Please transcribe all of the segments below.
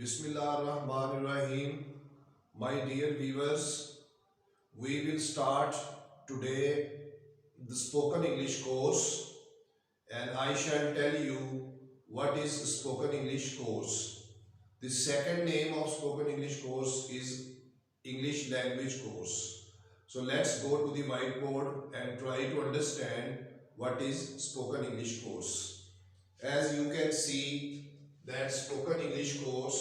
Bismillahirrahmanirrahim. My dear viewers, we will start today the spoken English course, and I shall tell you what is the spoken English course. The second name of spoken English course is English language course. So let's go to the whiteboard and try to understand what is spoken English course. As you can see, that spoken English course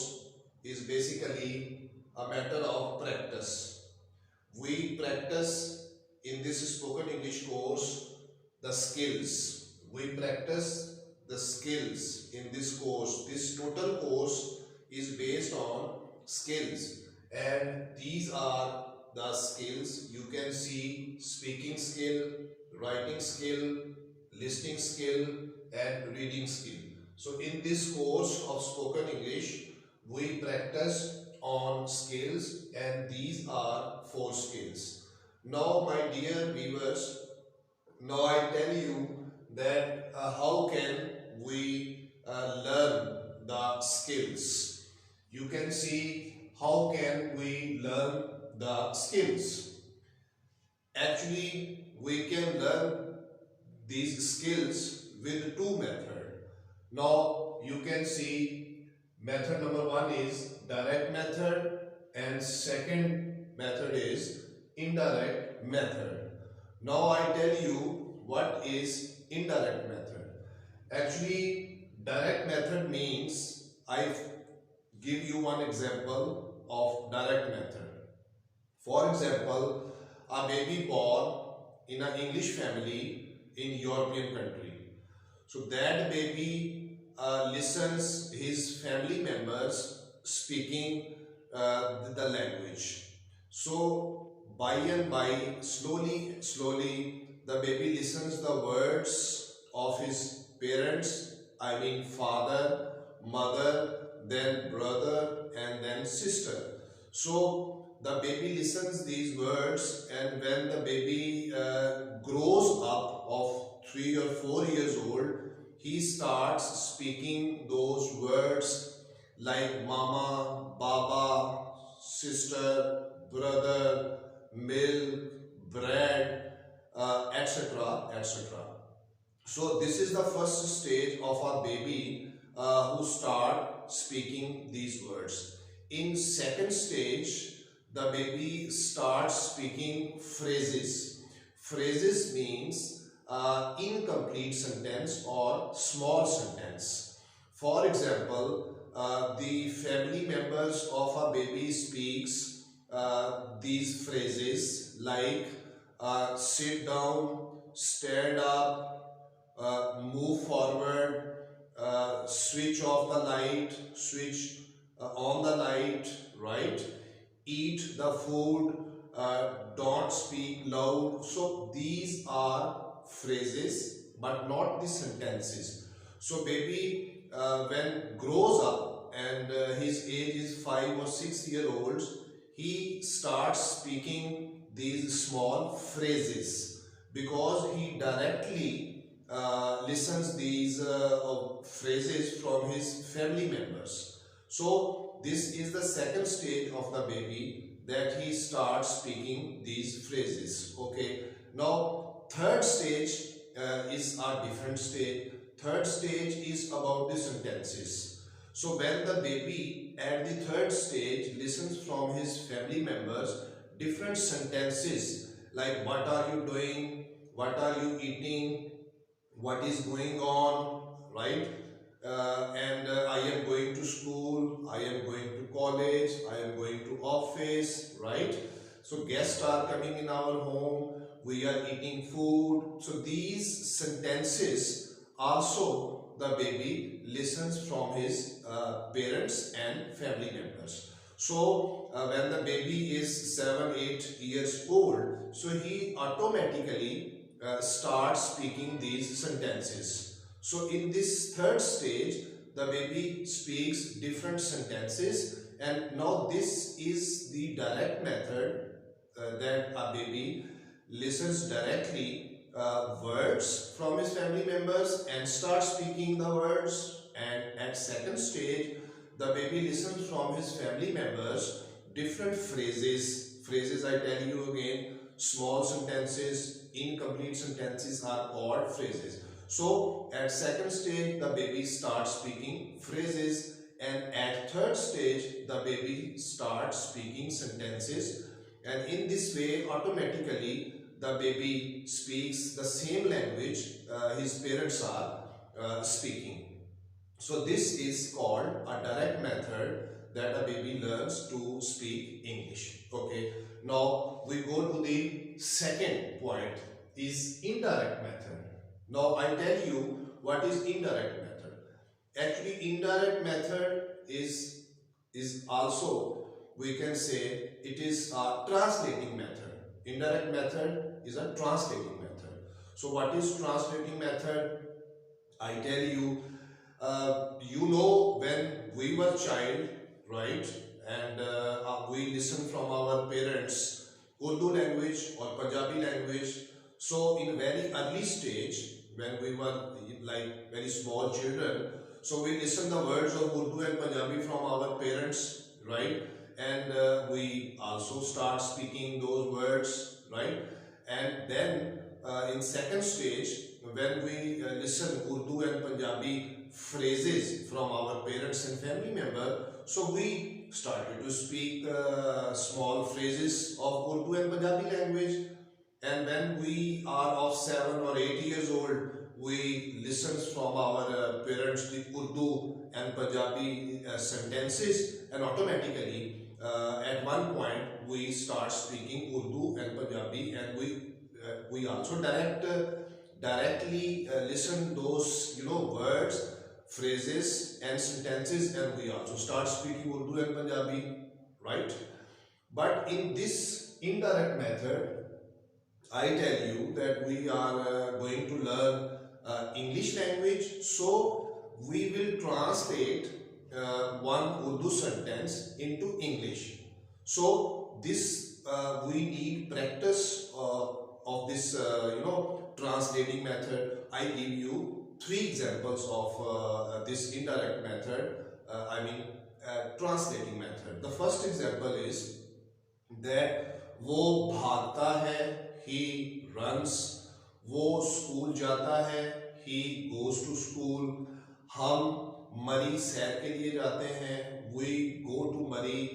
is basically a matter of practice. We practice in this spoken English course the skills. We practice the skills in this course. This total course is based on skills, and these are the skills. You can see speaking skill, writing skill, listening skill, and reading skill. So in this course of spoken English, we practice on skills, and these are 4 skills. Now my dear viewers, now I tell you that how can we learn the skills. You can see how can we learn the skills. Actually, we can learn these skills with 2 methods. Now you can see method number 1 is direct method, and second method is indirect method. Now I tell you what is indirect method. Actually, direct method means, I give you one example of direct method. For example, a baby born in an English family in European country. So that baby listens his family members speaking the language. So by and by, slowly, the baby listens the words of his parents, I mean father, mother, then brother, and then sister. So the baby listens these words, and when the baby grows up of 3 or 4 years old, he starts speaking those words like mama, baba, sister, brother, milk, bread, etc., etc. So this is the first stage of a baby who start speaking these words. In second stage, the baby starts speaking phrases. Phrases means incomplete sentence or small sentence. For example, the family members of a baby speaks these phrases like sit down, stand up, move forward, switch off the light, switch on the light, right? Eat the food, don't speak loud. So these are phrases, but not the sentences. So baby when grows up and his age is 5 or 6 year olds, he starts speaking these small phrases because he directly listens these phrases from his family members. So this is the second stage of the baby, that he starts speaking these phrases. Okay, now third stage is a different stage. Third stage is about the sentences. So when the baby at the third stage listens from his family members different sentences like what are you doing, what are you eating, what is going on, right? And I am going to school, I am going to college, I am going to office, right? So guests are coming in our home, we are eating food. So these sentences also the baby listens from his parents and family members. So when the baby is 7-8 years old, so he automatically starts speaking these sentences. So in this third stage, the baby speaks different sentences, and now this is the direct method that a baby listens directly words from his family members and starts speaking the words. And at second stage, the baby listens from his family members different phrases. Phrases, I tell you again, small sentences, incomplete sentences are called phrases. So at second stage, the baby starts speaking phrases, and at third stage, the baby starts speaking sentences. And in this way, automatically, the baby speaks the same language his parents are speaking. So this is called a direct method that a baby learns to speak English. Okay. Now we go to the second point, is indirect method. Now I tell you what is indirect method. Actually, indirect method is also, we can say, it is a translating method. Indirect method is a translating method. So what is translating method? I tell you, you know, when we were child, right, and we listen from our parents Urdu language or Punjabi language. So in very early stage, when we were like very small children, so we listen the words of Urdu and Punjabi from our parents, right, and we also start speaking those words, right, and then in second stage, when we listen Urdu and Punjabi phrases from our parents and family member, so we started to speak small phrases of Urdu and Punjabi language. And when we are of 7 or 8 years old, we listen from our parents the Urdu and Punjabi sentences, and automatically at one point we start speaking Urdu and Punjabi, and we also directly listen those words, phrases and sentences, and we also start speaking Urdu and Punjabi, right? But in this indirect method, I tell you that we are going to learn English language, so we will translate one Urdu sentence into English. So this we need practice of this translating method. I give you 3 examples of this indirect method, translating method. The first example is that वो भागता है, he runs, वो school जाता है, he goes to school, हम मरी सैर के लिए जाते हैं, we go to Murray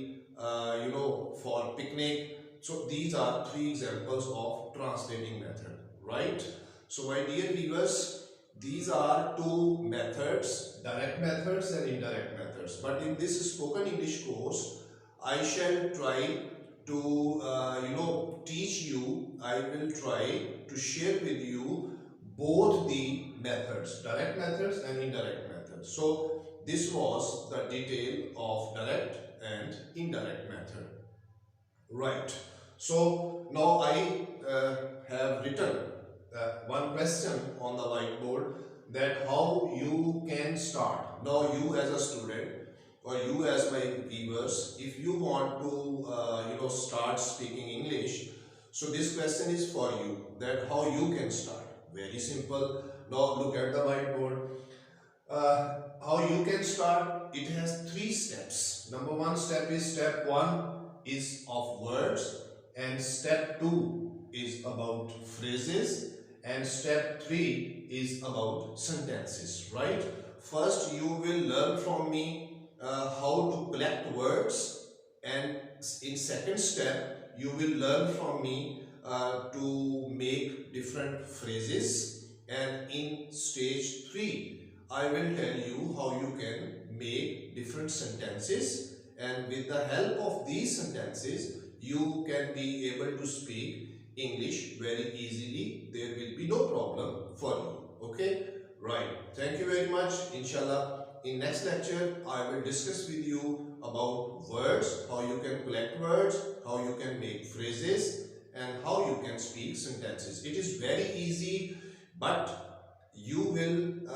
for picnic. So these are 3 examples of translating method, right? So my dear viewers, these are 2 methods, direct methods and indirect methods. But in this spoken English course, I shall try to teach you, I will try to share with you both the methods, direct methods and indirect methods. So this was the detail of direct and indirect method, right? So now I have written one question on the whiteboard, that how you can start. Now you as a student, or you as my viewers, if you want to start speaking English, so this question is for you, that how you can start. Very simple. Now look at the whiteboard. How you can start, it has 3 steps. Number 1 step is, step 1 is of words, and step 2 is about phrases, and step 3 is about sentences, right? First you will learn from me how to collect words, and in second step you will learn from me to make different phrases, and in stage 3 I will tell you how you can make different sentences, and with the help of these sentences you can be able to speak English very easily. There will be no problem for you. Okay, right. Thank you very much. Inshallah, in next lecture I will discuss with you about words, how you can collect words, how you can make phrases, and how you can speak sentences. It is very easy, but you will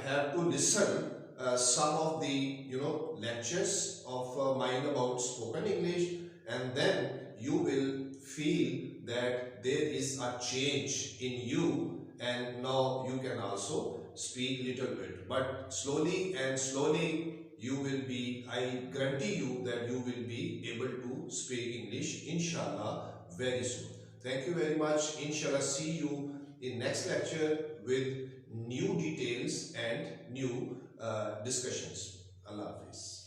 have to listen some of the lectures of mine about spoken English, and then you will feel that there is a change in you, and now you can also speak little bit, but slowly you will be, I guarantee you that you will be able to speak English, inshallah, very soon. Thank you very much. Inshallah, see you in next lecture with new details and new discussions. Allah Hafiz.